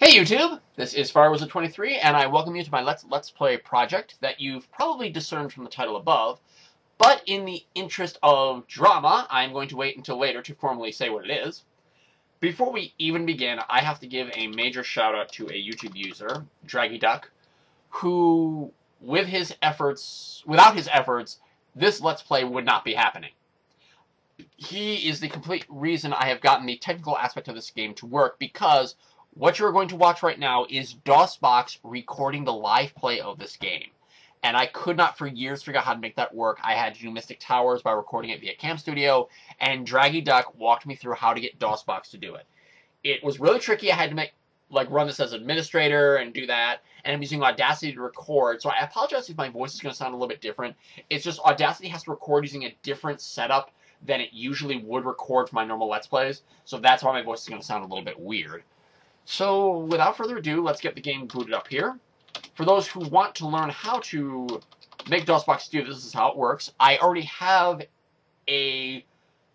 Hey YouTube, this is FireWizard23, and I welcome you to my Let's Play project that you've probably discerned from the title above, but in the interest of drama, I'm going to wait until later to formally say what it is. Before we even begin, I have to give a major shout out to a YouTube user, DraggyDuck, who, without his efforts, this Let's Play would not be happening. He is the complete reason I have gotten the technical aspect of this game to work, because what you're going to watch right now is DOSBox recording the live play of this game. And I could not for years figure out how to make that work. I had to do Mystic Towers by recording it via Cam Studio, and DraggyDuck walked me through how to get DOSBox to do it. It was really tricky. I had to run this as administrator and do that, and I'm using Audacity to record, so I apologize if my voice is going to sound a little bit different. It's just Audacity has to record using a different setup than it usually would record for my normal Let's Plays, so that's why my voice is going to sound a little bit weird. So, without further ado, let's get the game booted up here. For those who want to learn how to make DOSBox do this is how it works. I already have a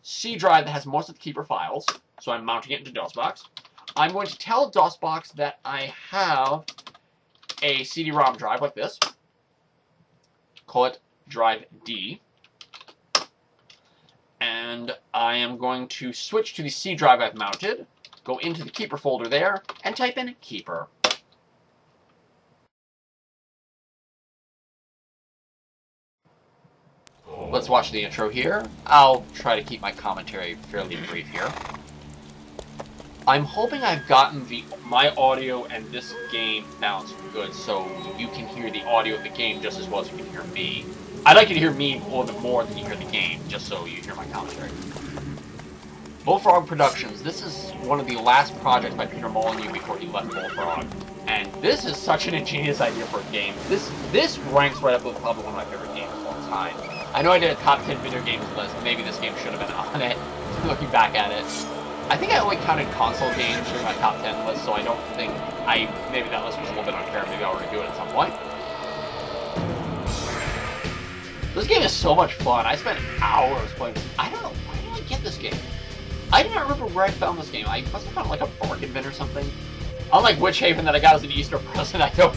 C drive that has most of the keeper files, so I'm mounting it into DOSBox. I'm going to tell DOSBox that I have a CD-ROM drive like this. Call it Drive D. And I am going to switch to the C drive I've mounted, go into the keeper folder there, and type in keeper. Let's watch the intro here. I'll try to keep my commentary fairly brief here. I'm hoping I've gotten my audio and this game balanced good, so you can hear the audio of the game just as well as you can hear me. I'd like you to hear me a little bit more than you hear the game, just so you hear my commentary. Bullfrog Productions. This is one of the last projects by Peter Molyneux before he left Bullfrog. And this is such an ingenious idea for a game. This ranks right up with probably one of my favorite games of all time. I know I did a top 10 video games list. Maybe this game should have been on it, looking back at it. I think I only counted console games during my top 10 list, so I don't think maybe that list was a little bit unfair. Maybe I'll redo it at some point. This game is so much fun. I spent hours playing. I don't know, why did I get this game? I do not remember where I found this game. I must have found it like a bargain bin or something. Unlike Witch Haven that I got as an Easter present, I don't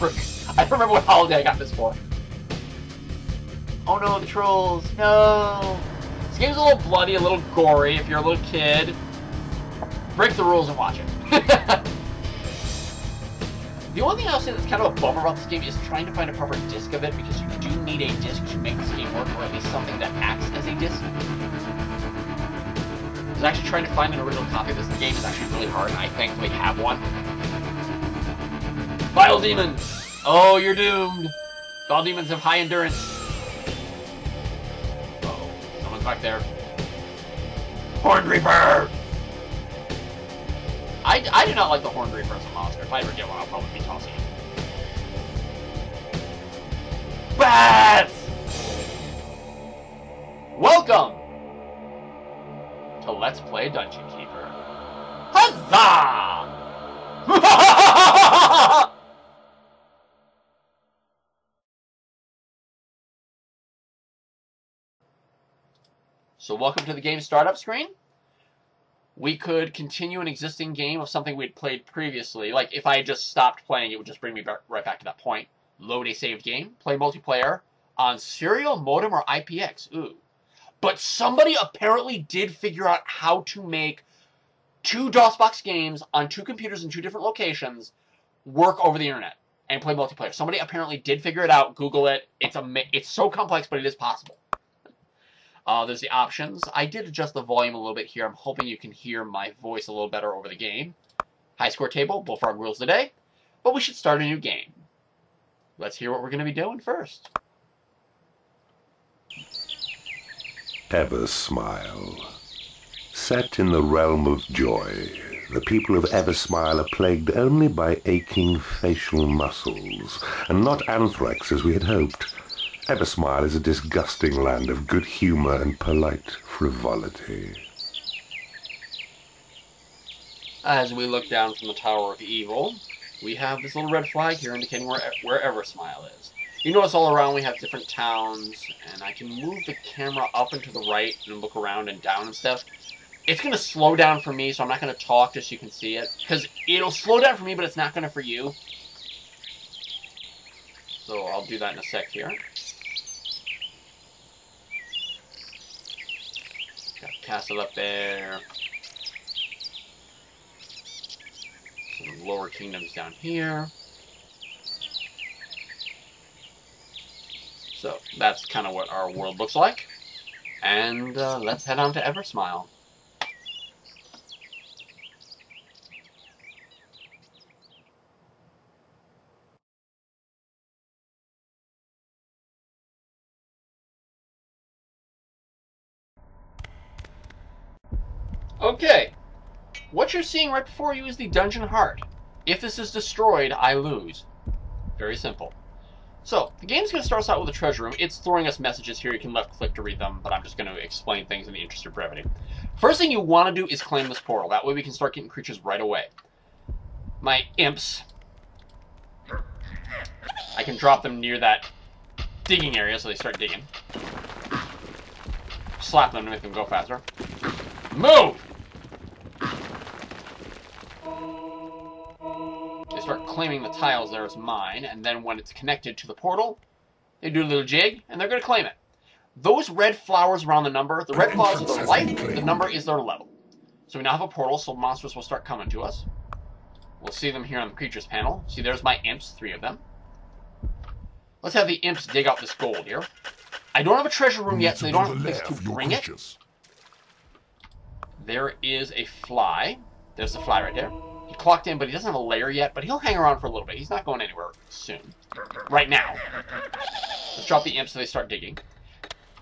remember what holiday I got this for. Oh no, the trolls. No. This game's a little bloody, a little gory. If you're a little kid, break the rules and watch it. The only thing I'll say that's kind of a bummer about this game is trying to find a proper disc of it, because you do need a disc to make this game work, or at least something that acts as a disc. Because actually trying to find an original copy of this game is actually really hard, and I thankfully have one. Vile Demon! Oh, you're doomed! Vile Demons have high endurance. Uh-oh, someone's back there. Horned Reaper! I do not like the Horned Reaper as a monster. If I ever get one, I'll probably be tossing it. Bats! Welcome to Let's Play Dungeon Keeper. Huzzah! So welcome to the game startup screen. We could continue an existing game of something we'd played previously. Like, if I had just stopped playing, it would just bring me right back to that point. Load a saved game, play multiplayer on serial, modem, or IPX. Ooh. But somebody apparently did figure out how to make two DOSBox games on two computers in two different locations work over the internet and play multiplayer. Somebody apparently did figure it out. Google it. It's so complex, but it is possible. There's the options. I did adjust the volume a little bit here. I'm hoping you can hear my voice a little better over the game. High score table, Bullfrog rules the day. But we should start a new game. Let's hear what we're going to be doing first. EverSmile. Set in the realm of joy, the people of EverSmile are plagued only by aching facial muscles, and not anthrax as we had hoped. EverSmile is a disgusting land of good humor and polite frivolity. As we look down from the Tower of Evil, we have this little red flag here indicating where EverSmile is. You notice all around we have different towns, and I can move the camera up and to the right and look around and down and stuff. It's going to slow down for me, so I'm not going to talk just so you can see it. Because it'll slow down for me, but it's not going to for you. So I'll do that in a sec here. Got a castle up there. Some lower kingdoms down here. So that's kind of what our world looks like. And let's head on to EverSmile. Okay, what you're seeing right before you is the dungeon heart. If this is destroyed, I lose. Very simple. So, the game's going to start us out with a treasure room. It's throwing us messages here. You can left click to read them, but I'm just going to explain things in the interest of brevity. First thing you want to do is claim this portal. That way we can start getting creatures right away. My imps, I can drop them near that digging area so they start digging. Slap them to make them go faster. Move! They start claiming the tiles there as mine, and then when it's connected to the portal, they do a little jig, and they're going to claim it. Those red flowers around the number, the red flowers are their life, the number is their level. So we now have a portal, so monsters will start coming to us. We'll see them here on the creatures panel. See, there's my imps, 3 of them. Let's have the imps dig out this gold here. I don't have a treasure room yet, so they don't have a place to bring it. There is a fly. There's the fly right there. He clocked in, but he doesn't have a lair yet, but he'll hang around for a little bit. He's not going anywhere soon. Right now. Let's drop the imps so they start digging.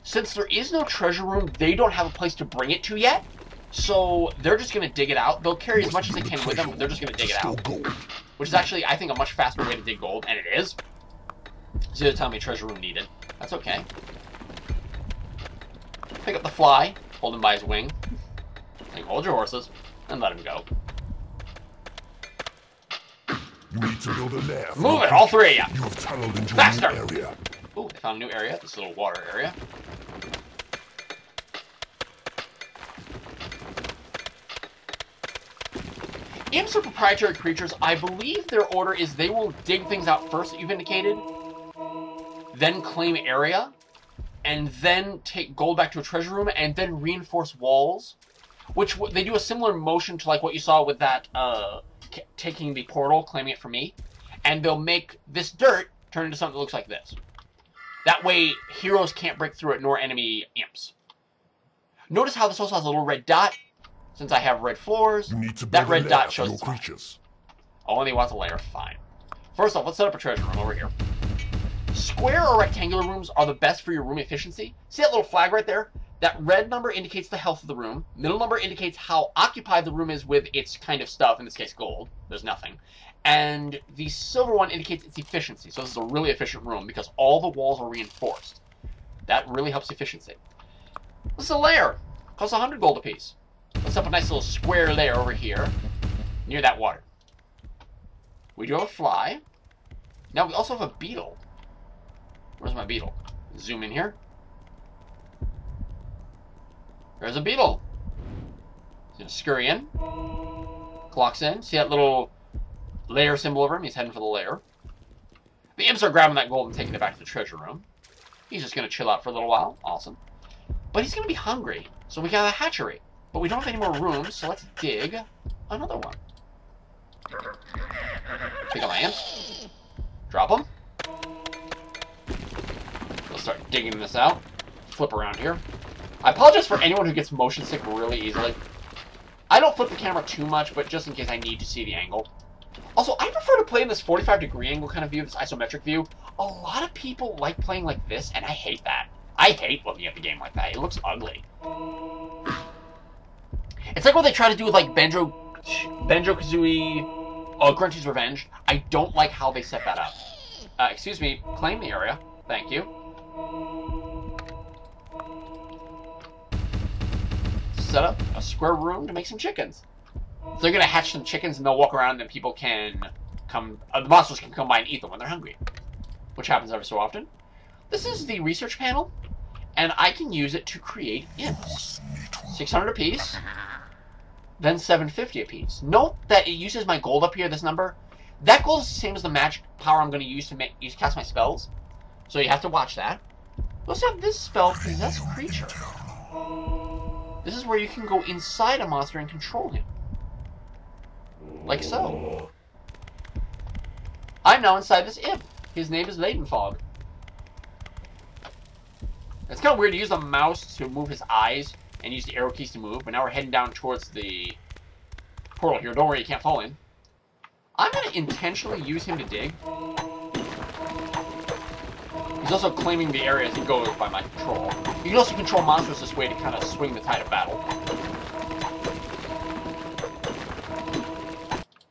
Since there is no treasure room, they don't have a place to bring it to yet, so they're just going to dig it out. They'll carry as much as they can with them, but they're just going to dig it out. Which is actually, I think, a much faster way to dig gold, and it is. So they're telling me treasure room needed. That's okay. Pick up the fly, hold him by his wing. Hold your horses, and let him go. You need to build a lair. Move it, all 3 of you! You have tunneled into Faster! a new area. Ooh, they found a new area, this little water area. Imps are proprietary creatures. I believe their order is they will dig things out first that you've indicated, then claim area, and then take gold back to a treasure room, and then reinforce walls. Which, they do a similar motion to like what you saw with that, taking the portal, claiming it for me. And they'll make this dirt turn into something that looks like this. That way, heroes can't break through it, nor enemy imps. Notice how this also has a little red dot. Since I have red floors, that red dot shows it's mine. Oh, and he wants a lair, fine. First off, let's set up a treasure room over here. Square or rectangular rooms are the best for your room efficiency. See that little flag right there? That red number indicates the health of the room. Middle number indicates how occupied the room is with its kind of stuff, in this case gold. There's nothing. And the silver one indicates its efficiency. So this is a really efficient room because all the walls are reinforced. That really helps efficiency. This is a lair. Costs 100 gold apiece. Let's set up a nice little square lair over here, near that water. We do have a fly. Now we also have a beetle. Where's my beetle? Zoom in here. There's a beetle. He's gonna scurry in. Clocks in. See that little lair symbol over him? He's heading for the lair. The imps are grabbing that gold and taking it back to the treasure room. He's just gonna chill out for a little while. Awesome. But he's gonna be hungry. So we got a hatchery. But we don't have any more rooms, so let's dig another one. Pick up my imps. Drop them. We'll start digging this out. Flip around here. I apologize for anyone who gets motion sick really easily. I don't flip the camera too much, but just in case I need to see the angle. Also, I prefer to play in this 45-degree angle kind of view, this isometric view. A lot of people like playing like this, and I hate that. I hate looking at the game like that. It looks ugly. It's like what they try to do with like Banjo-Kazooie, Grunty's Revenge. I don't like how they set that up. Excuse me, claim the area. Thank you. Set up a square room to make some chickens. So they're gonna hatch some chickens and they'll walk around and then people can come, the monsters can come by and eat them when they're hungry. Which happens every so often. This is the research panel, and I can use it to create imps. 600 apiece. then 750 apiece. Note that it uses my gold up here, this number. That gold is the same as the magic power I'm going to use to cast my spells. So you have to watch that. We also have this spell, Possess Creature. This is where you can go inside a monster and control him. Like so. I'm now inside this imp. His name is Fog. It's kind of weird to use the mouse to move his eyes and use the arrow keys to move, but now we're heading down towards the portal here. Don't worry, you can't fall in. I'm going to intentionally use him to dig. He's also claiming the area as he goes by my control. You can also control monsters this way to kind of swing the tide of battle.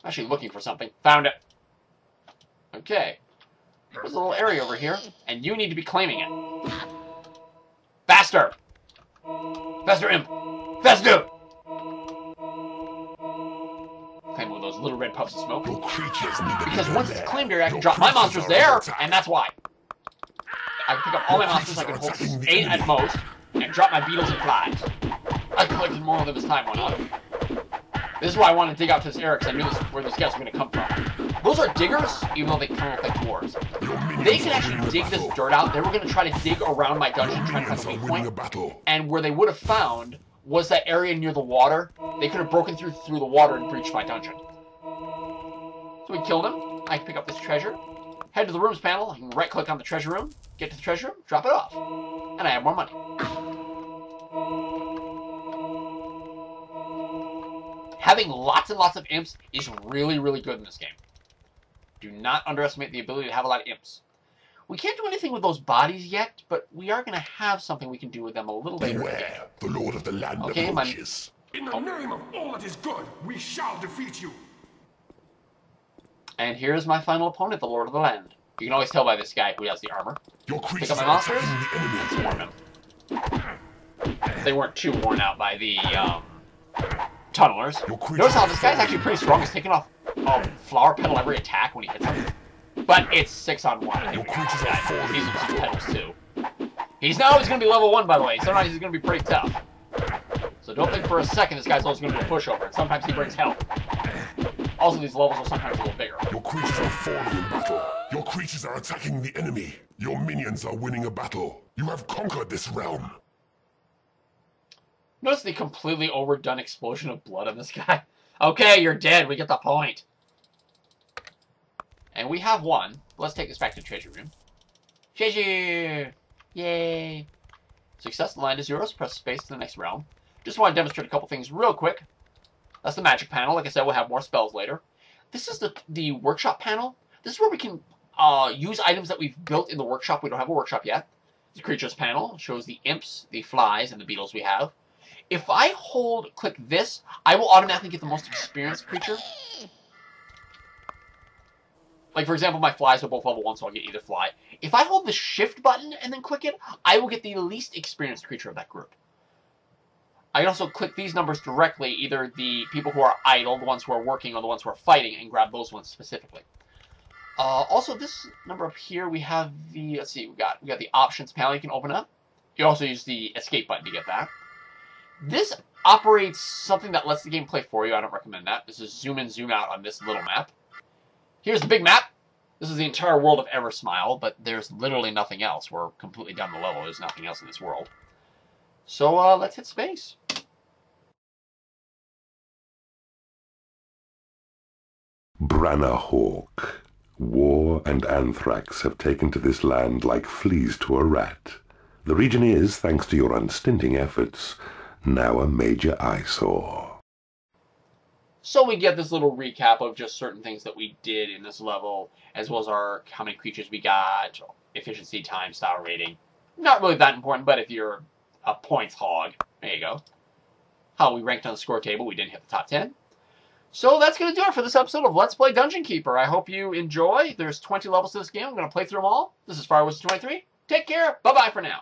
Actually looking for something. Found it. Okay. There's a little area over here, and you need to be claiming it. Faster! Faster, imp! Faster! Claim one of those little red puffs of smoke. Because once it's claimed area, I can drop my monsters there, and that's why. I can pick up all my monsters, I can hold 8 at most, and drop my beetles and flies. I collected more of them as time went on. This is why I want to dig out to this area, because I knew this where these guys were going to come from. Those are diggers, even though they kind of look like dwarves. They can actually dig this dirt out. They were going to try to dig around my dungeon, trying to find a weak point. And where they would have found was that area near the water. They could have broken through the water and breached my dungeon. So we killed him. I can pick up this treasure. Head to the rooms panel. I can right-click on the treasure room, get to the treasure room, drop it off. And I have more money. Having lots and lots of imps is really, really good in this game. Do not underestimate the ability to have a lot of imps. We can't do anything with those bodies yet, but we are going to have something we can do with them a little later. Beware, the Lord of the Land approaches. In the name of all that is good, we shall defeat you. And here's my final opponent, the Lord of the Land. You can always tell by this guy who has the armor. Pick up my monsters, and swarm him. They weren't too worn out by the tunnelers. Notice how this guy's actually pretty strong. He's taking off a flower petal every attack when he hits him. But it's 6-on-1. I think these are some petals too. He's going to be level 1, by the way. Sometimes he's going to be pretty tough. So don't think for a second this guy's always going to be a pushover. Sometimes he brings help. Also, these levels are sometimes a little bigger. Your creatures are falling in battle. Your creatures are attacking the enemy. Your minions are winning a battle. You have conquered this realm. Notice the completely overdone explosion of blood on this guy. Okay, you're dead. We get the point. And we have one. Let's take this back to the treasure room. Treasure! Yay! Success. The land is yours. Press space to the next realm. Just want to demonstrate a couple things real quick. That's the magic panel. Like I said, we'll have more spells later. This is the workshop panel. This is where we can use items that we've built in the workshop. We don't have a workshop yet. The creatures panel shows the imps, the flies, and the beetles we have. If I click this, I will automatically get the most experienced creature. Like, for example, my flies are both level 1, so I'll get either fly. If I hold the shift button and then click it, I will get the least experienced creature of that group. I can also click these numbers directly, either the people who are idle, the ones who are working, or the ones who are fighting, and grab those ones specifically. Also, this number up here, we have the, let's see, we got the options panel you can open up. You also use the escape button to get that. This operates something that lets the game play for you. I don't recommend that. This is zoom in, zoom out on this little map. Here's the big map. This is the entire world of EverSmile, but there's literally nothing else. We're completely down the level. There's nothing else in this world. So let's hit space. Branahawk. War and anthrax have taken to this land like fleas to a rat. The region is, thanks to your unstinting efforts, now a major eyesore. So we get this little recap of just certain things that we did in this level, as well as how many creatures we got, efficiency, time, style rating. Not really that important, but if you're a points hog, there you go. How we ranked on the score table, we didn't hit the top 10. So that's going to do it for this episode of Let's Play Dungeon Keeper. I hope you enjoy. There's 20 levels to this game. I'm going to play through them all. This is FireWizard23. Take care. Bye-bye for now.